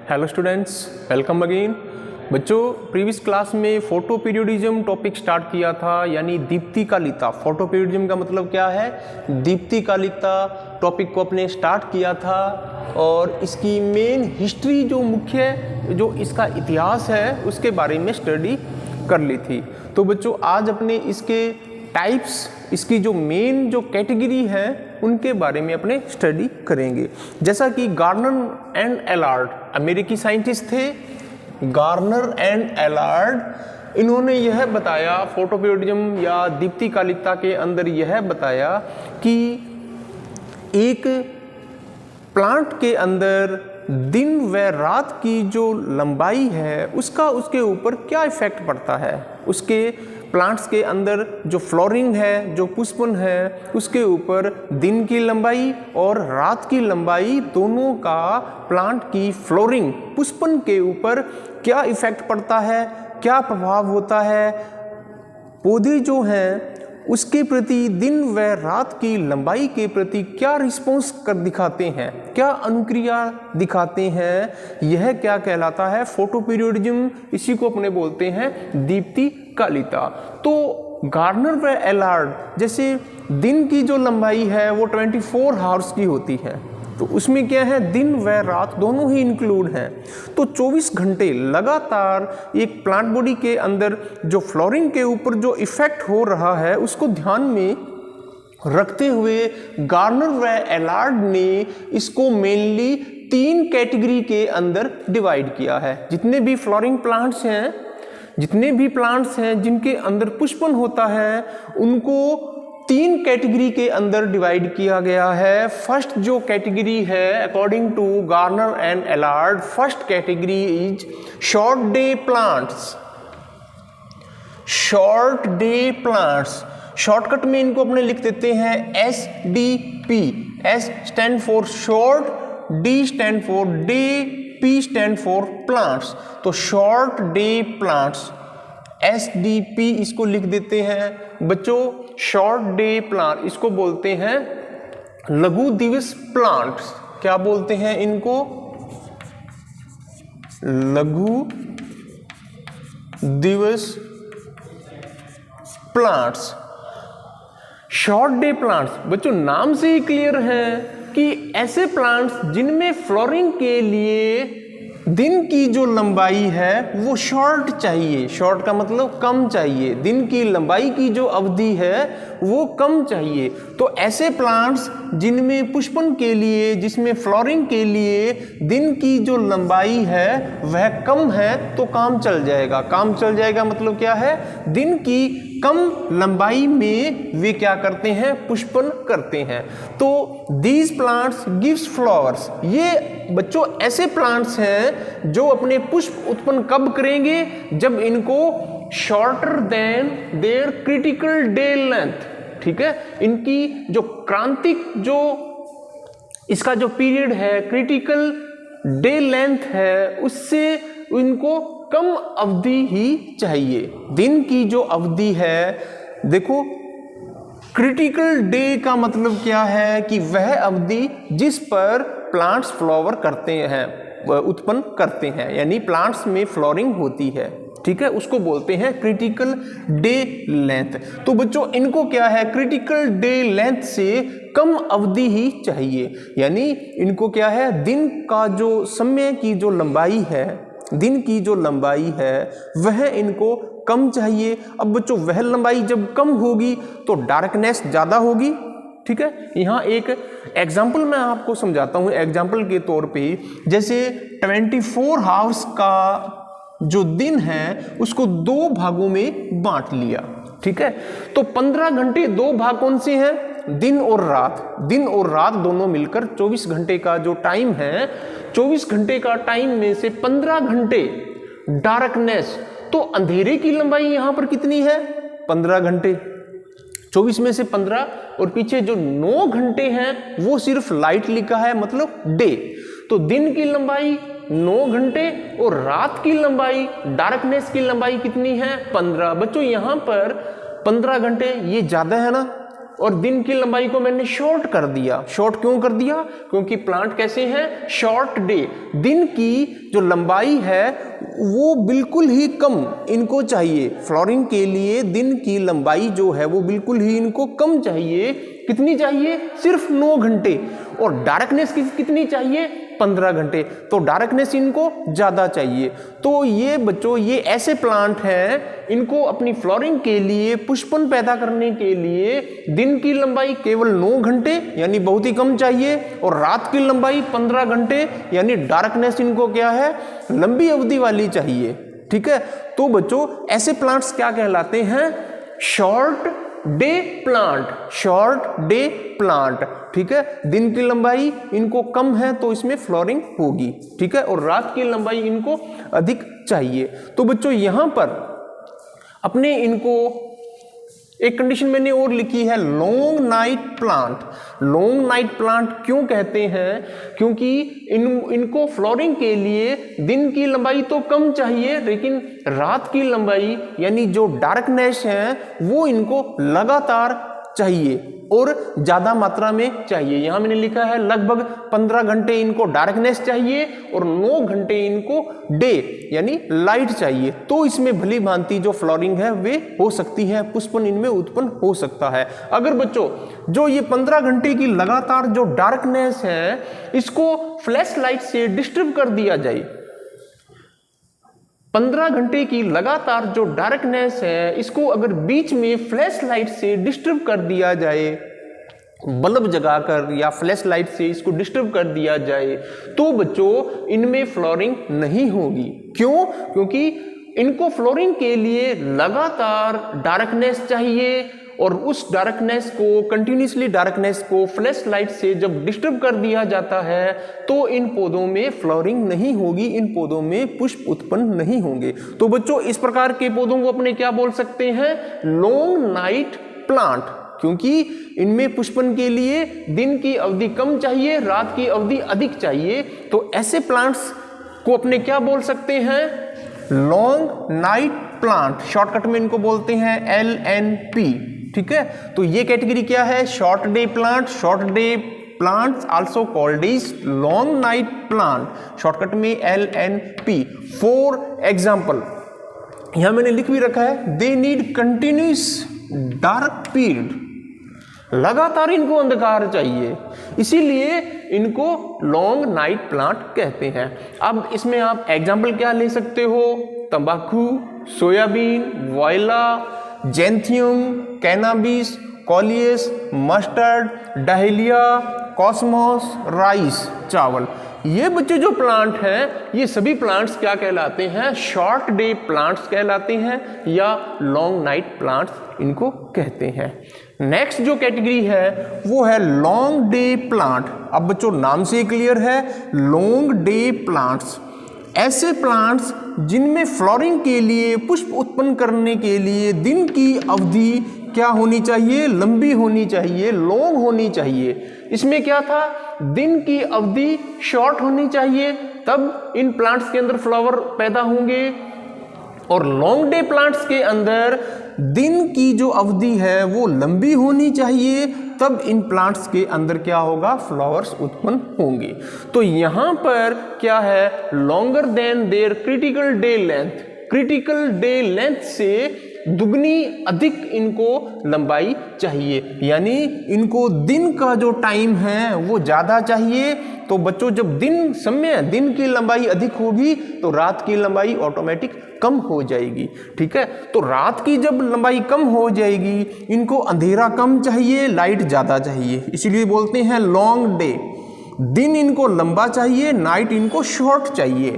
Hello students, welcome again. बच्चों, previous class में photo periodism topic start किया था, यानी दीप्तिकालिकता। फोटो पीरियोडिज्म का मतलब क्या है? दीप्तिकालिकता टॉपिक को अपने स्टार्ट किया था और इसकी मेन हिस्ट्री जो मुख्य जो इसका इतिहास है उसके बारे में स्टडी कर ली थी। तो बच्चों, आज अपने इसके टाइप्स, इसकी जो मेन जो कैटेगरी है उनके बारे में अपने स्टडी करेंगे। जैसा कि गार्नर एंड एलार्ड अमेरिकी साइंटिस्ट थे। गार्नर एंड एलार्ड इन्होंने यह बताया, फोटो पीरियोडिज्म या दीप्तिकालिकता के अंदर यह बताया कि एक प्लांट के अंदर दिन व रात की जो लंबाई है उसका उसके ऊपर क्या इफेक्ट पड़ता है। उसके प्लांट्स के अंदर जो फ्लोरिंग है, जो पुष्पन है, उसके ऊपर दिन की लंबाई और रात की लंबाई दोनों का प्लांट की फ्लोरिंग, पुष्पन के ऊपर क्या इफेक्ट पड़ता है, क्या प्रभाव होता है। पौधे जो हैं उसके प्रति दिन व रात की लंबाई के प्रति क्या रिस्पॉन्स कर दिखाते हैं, क्या अनुक्रिया दिखाते हैं, यह क्या कहलाता है? Photo periodism. इसी को अपने बोलते हैं दीप्तिकालिकता। तो गार्नर व एलार्ड जैसे दिन की जो लंबाई है वो 24 आवर्स की होती है, तो उसमें क्या है, दिन व रात दोनों ही इंक्लूड हैं। तो 24 घंटे लगातार एक प्लांट बॉडी के अंदर जो फ्लोरिंग के ऊपर जो इफेक्ट हो रहा है उसको ध्यान में रखते हुए गार्नर व एलार्ड ने इसको मेनली 3 कैटेगरी के अंदर डिवाइड किया है। जितने भी फ्लोरिंग प्लांट्स हैं, जितने भी प्लांट्स हैं जिनके अंदर पुष्पन होता है, उनको 3 कैटेगरी के अंदर डिवाइड किया गया है। फर्स्ट जो कैटेगरी है according to Garner and Allard, first category is short day plants. Short day plants, shortcut में इनको अपने लिख देते हैं SDP। S stand for short, D stand for day, P stand for plants. तो शॉर्ट डे प्लांट्स SDP इसको लिख देते हैं। बच्चों, शॉर्ट डे प्लांट इसको बोलते हैं लघु दिवस प्लांट्स। क्या बोलते हैं इनको? लघु दिवस प्लांट्स, शॉर्ट डे प्लांट्स। बच्चों, नाम से ही क्लियर है कि ऐसे प्लांट्स जिनमें फ्लोरिंग के लिए दिन की जो लंबाई है वो शॉर्ट चाहिए। शॉर्ट का मतलब कम चाहिए, दिन की लंबाई की जो अवधि है वो कम चाहिए। तो ऐसे प्लांट्स जिनमें पुष्पन के लिए, जिसमें फ्लोरिंग के लिए दिन की जो लंबाई है वह कम है तो काम चल जाएगा। काम चल जाएगा मतलब क्या है? दिन की कम लंबाई में वे क्या करते हैं? पुष्पन करते हैं। तो दीज प्लांट्स गिव्स फ्लावर्स। ये बच्चों ऐसे प्लांट्स हैं जो अपने पुष्प उत्पन्न कब करेंगे? जब इनको shorter than their critical day length, ठीक है, इनकी जो क्रांतिक जो इसका जो पीरियड है, क्रिटिकल डे लेंथ है, उससे इनको कम अवधि ही चाहिए। दिन की जो अवधि है, देखो क्रिटिकल डे का मतलब क्या है कि वह अवधि जिस पर प्लांट्स फ्लावर करते हैं, उत्पन्न करते हैं, यानी प्लांट्स में फ्लोरिंग होती है, ठीक है, उसको बोलते हैं क्रिटिकल डे लेंथ। तो बच्चों, इनको क्या है? क्रिटिकल डे लेंथ से कम अवधि ही चाहिए, यानी इनको क्या है? दिन का जो समय की जो लंबाई है, दिन की जो लंबाई है वह इनको कम चाहिए। अब बच्चों, वह लंबाई जब कम होगी तो डार्कनेस ज़्यादा होगी, ठीक है। यहाँ एक एग्जाम्पल मैं आपको समझाता हूँ। एग्जाम्पल के तौर पे जैसे 24 आवर्स का जो दिन है उसको 2 भागों में बांट लिया, ठीक है। तो 15 घंटे 2 भाग कौन से हैं? दिन और रात। दिन और रात दोनों मिलकर 24 घंटे का जो टाइम है, 24 घंटे का टाइम में से 15 घंटे डार्कनेस, तो अंधेरे की लंबाई यहां पर कितनी है? 15 घंटे। 24 में से 15 और पीछे जो 9 घंटे हैं वो सिर्फ लाइट लिखा है, मतलब डे। तो दिन की लंबाई 9 घंटे और रात की लंबाई, डार्कनेस की लंबाई कितनी है? 15। बच्चों, यहां पर 15 घंटे ये ज्यादा है ना, और दिन की लंबाई को मैंने शॉर्ट कर दिया। शॉर्ट क्यों कर दिया? क्योंकि प्लांट कैसे हैं? Short day. दिन की जो लंबाई है वो बिल्कुल ही कम इनको चाहिए। फ्लोरिंग के लिए दिन की लंबाई जो है वो बिल्कुल ही इनको कम चाहिए। कितनी चाहिए? सिर्फ 9 घंटे। और डार्कनेस कितनी चाहिए? 15 घंटे। तो डार्कनेस इनको ज़्यादा चाहिए। तो ये बच्चों ये ऐसे प्लांट हैं, इनको अपनी फ्लोरिंग के लिए, पुष्पन पैदा करने के लिए दिन की लंबाई केवल 9 घंटे यानी बहुत ही कम चाहिए, और रात की लंबाई 15 घंटे यानी डार्कनेस इनको क्या है? लंबी अवधि वाली चाहिए। ठीक है, तो बच्चों ऐसे प्लांट्स क्या कहलाते हैं? Short day plant. Short day plant. ठीक है, दिन की लंबाई इनको कम है तो इसमें फ्लोरिंग होगी। ठीक है, और रात की लंबाई इनको अधिक चाहिए। तो बच्चों यहां पर अपने इनको एक कंडीशन मैंने और लिखी है, long night plant. Long night plant क्यों कहते हैं? क्योंकि इनको फ्लोरिंग के लिए दिन की लंबाई तो कम चाहिए, लेकिन रात की लंबाई यानी जो डार्कनेस है वो इनको लगातार चाहिए और ज्यादा मात्रा में चाहिए। यहां मैंने लिखा है लगभग 15 घंटे इनको डार्कनेस चाहिए और 9 घंटे इनको डे यानी लाइट चाहिए। तो इसमें भली भांति जो फ्लोरिंग है वे हो सकती है, पुष्पन इनमें उत्पन्न हो सकता है। अगर बच्चों जो ये 15 घंटे की लगातार जो डार्कनेस है इसको फ्लैश लाइट से डिस्टर्ब कर दिया जाए, 15 घंटे की लगातार जो डार्कनेस है इसको अगर बीच में फ्लैश लाइट से डिस्टर्ब कर दिया जाए, बल्ब जगाकर या फ्लैश लाइट से इसको डिस्टर्ब कर दिया जाए, तो बच्चों इनमें फ्लोरिंग नहीं होगी। क्यों? क्योंकि इनको फ्लोरिंग के लिए लगातार डार्कनेस चाहिए, और उस डार्कनेस को, कंटिन्यूसली डार्कनेस को फ्लैश लाइट से जब डिस्टर्ब कर दिया जाता है तो इन पौधों में फ्लोरिंग नहीं होगी, इन पौधों में पुष्प उत्पन्न नहीं होंगे। तो बच्चों इस प्रकार के पौधों को अपने क्या बोल सकते हैं? लॉन्ग नाइट प्लांट, क्योंकि इनमें पुष्पन के लिए दिन की अवधि कम चाहिए, रात की अवधि अधिक चाहिए। तो ऐसे प्लांट्स को अपने क्या बोल सकते हैं? Long night plant. शॉर्टकट में इनको बोलते हैं LNP। ठीक है, तो ये कैटेगरी क्या है? Short day plant. Short day plants also called is long night plant, shortcut में LNP। फॉर एग्जाम्पल यहां मैंने लिख भी रखा है, they need continuous dark period. लगातार इनको अंधकार चाहिए, इसीलिए इनको लॉन्ग नाइट प्लांट कहते हैं। अब इसमें आप एग्जाम्पल क्या ले सकते हो? तंबाकू, soybean, viola, xanthium, cannabis, coleus, mustard, dahlia, cosmos, rice, चावल। ये बच्चे जो प्लांट हैं ये सभी प्लांट्स क्या कहलाते हैं? शॉर्ट डे प्लांट्स कहलाते हैं या लॉन्ग नाइट प्लांट्स इनको कहते हैं। नेक्स्ट जो कैटेगरी है वो है लॉन्ग डे प्लांट। अब बच्चों नाम से क्लियर है, लॉन्ग डे प्लांट्स ऐसे प्लांट्स जिनमें फ्लोरिंग के लिए, पुष्प उत्पन्न करने के लिए दिन की अवधि क्या होनी चाहिए? लंबी होनी चाहिए, लॉन्ग होनी चाहिए। इसमें क्या था? दिन की अवधि शॉर्ट होनी चाहिए, तब इन प्लांट्स के अंदर फ्लावर पैदा होंगे। और लॉन्ग डे प्लांट्स के अंदर दिन की जो अवधि है वो लंबी होनी चाहिए, तब इन प्लांट्स के अंदर क्या होगा? फ्लावर्स उत्पन्न होंगे। तो यहां पर क्या है? Longer than their critical day length. Critical day length से दुगनी अधिक इनको लंबाई चाहिए, यानी इनको दिन का जो टाइम है वो ज़्यादा चाहिए। तो बच्चों जब दिन की लंबाई अधिक होगी तो रात की लंबाई ऑटोमेटिक कम हो जाएगी। ठीक है, तो रात की जब लंबाई कम हो जाएगी इनको अंधेरा कम चाहिए, लाइट ज़्यादा चाहिए, इसीलिए बोलते हैं लॉन्ग डे। दिन इनको लंबा चाहिए, नाइट इनको शॉर्ट चाहिए,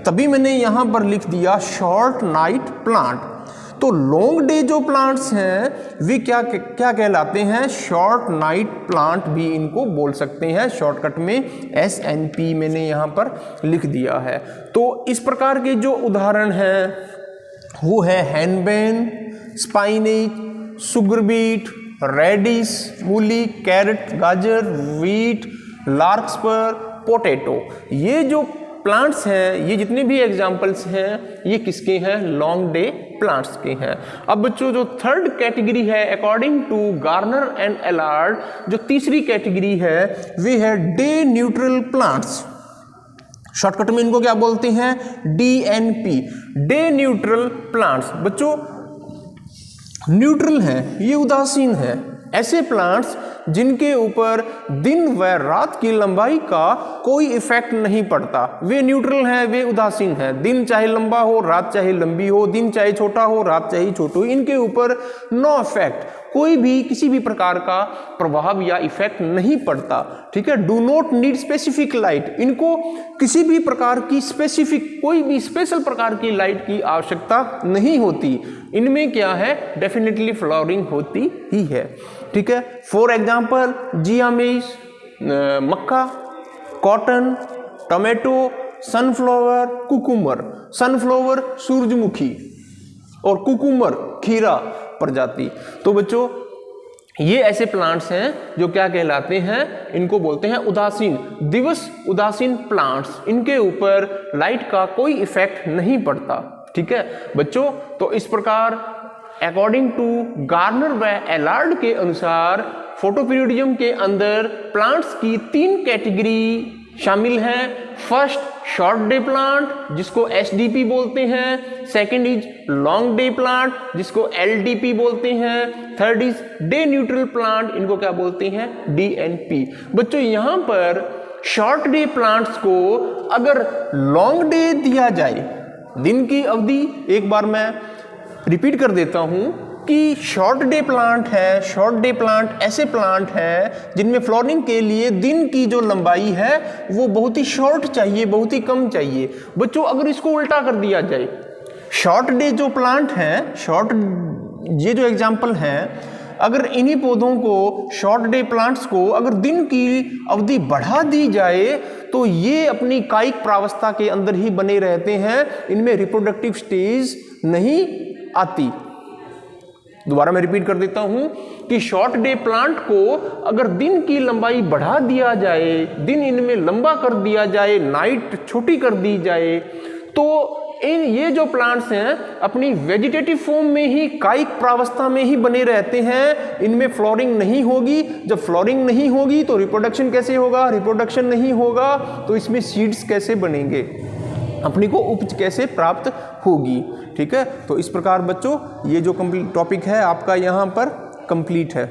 तभी मैंने यहाँ पर लिख दिया शॉर्ट नाइट प्लांट। तो लॉन्ग डे जो प्लांट्स हैं वे क्या कहलाते हैं? शॉर्ट नाइट प्लांट भी इनको बोल सकते हैं, शॉर्टकट में SNP मैंने यहाँ पर लिख दिया है। तो इस प्रकार के जो उदाहरण हैं वो है हैनबेन, स्पाइनेच, सुगर बीट, रेडिश, मूली, कैरेट, गाजर, वीट, लार्कस्पर, पोटैटो। ये जो प्लांट्स हैं, ये जितने भी एग्जाम्पल्स हैं ये किसके हैं, लॉन्ग डे प्लांट्स के हैं। अब बच्चों जो थर्ड कैटेगरी है अकॉर्डिंग टू गार्नर एंड एलार्ड, जो तीसरी कैटेगरी है वे है डे न्यूट्रल प्लांट्स। शॉर्टकट में इनको क्या बोलते हैं, DNP, डे न्यूट्रल प्लांट्स। बच्चों न्यूट्रल हैं, ये उदासीन है, ऐसे प्लांट्स जिनके ऊपर दिन व रात की लंबाई का कोई इफेक्ट नहीं पड़ता, वे न्यूट्रल हैं, वे उदासीन हैं। दिन चाहे लंबा हो, रात चाहे लंबी हो, दिन चाहे छोटा हो, रात चाहे छोटी हो, इनके ऊपर नो इफेक्ट, कोई भी किसी भी प्रकार का प्रभाव या इफेक्ट नहीं पड़ता। ठीक है, do not need specific light, इनको किसी भी प्रकार की स्पेसिफिक, कोई भी स्पेशल प्रकार की लाइट की आवश्यकता नहीं होती। इनमें क्या है, डेफिनेटली फ्लावरिंग होती ही है। ठीक है, फॉर एग्जाम्पल जिया मेज, मक्का, cotton, tomato, sunflower, cucumber. Sunflower सूरजमुखी और कुकुम्बर खीरा प्रजाति। तो बच्चों ये ऐसे प्लांट्स हैं जो क्या कहलाते हैं, इनको बोलते हैं उदासीन, दिवस उदासीन प्लांट्स। इनके ऊपर लाइट का कोई इफेक्ट नहीं पड़ता। ठीक है बच्चों, तो इस प्रकार अकॉर्डिंग टू गार्नर व एलार्ड के अनुसार फोटोपीरियडिज्म के अंदर प्लांट्स की 3 कैटेगरी शामिल हैं। फर्स्ट शॉर्ट डे प्लांट जिसको SDP बोलते हैं, second is long day plant जिसको LDP बोलते हैं, third is day neutral plant, इनको क्या बोलते हैं, DNP। बच्चों यहाँ पर शॉर्ट डे प्लांट्स को अगर लॉन्ग डे दिया जाए, दिन की अवधि, एक बार मैं रिपीट कर देता हूं कि शॉर्ट डे प्लांट है, शॉर्ट डे प्लांट ऐसे प्लांट हैं जिनमें फ्लावरिंग के लिए दिन की जो लंबाई है वो बहुत ही शॉर्ट चाहिए, बहुत ही कम चाहिए। बच्चों अगर इसको उल्टा कर दिया जाए, शॉर्ट डे जो प्लांट हैं, शॉर्ट ये जो एग्जाम्पल हैं, अगर इन्हीं पौधों को, शॉर्ट डे प्लांट्स को अगर दिन की अवधि बढ़ा दी जाए तो ये अपनी कायिक प्रावस्था के अंदर ही बने रहते हैं, इनमें रिप्रोडक्टिव स्टेज नहीं आती। दोबारा मैं रिपीट कर देता हूं कि शॉर्ट डे प्लांट को अगर दिन की लंबाई बढ़ा दिया जाए, दिन इनमें लंबा कर दिया जाए, नाइट छोटी कर दी जाए, तो ये जो प्लांट्स हैं अपनी वेजिटेटिव फॉर्म में ही, कायिक प्रावस्था में ही बने रहते हैं, इनमें फ्लावरिंग नहीं होगी। जब फ्लावरिंग नहीं होगी तो रिप्रोडक्शन कैसे होगा, रिप्रोडक्शन नहीं होगा तो इसमें सीड्स कैसे बनेंगे, अपनी को उपज कैसे प्राप्त होगी। ठीक है, तो इस प्रकार बच्चों ये जो कंप्लीट टॉपिक है आपका यहाँ पर कंप्लीट है।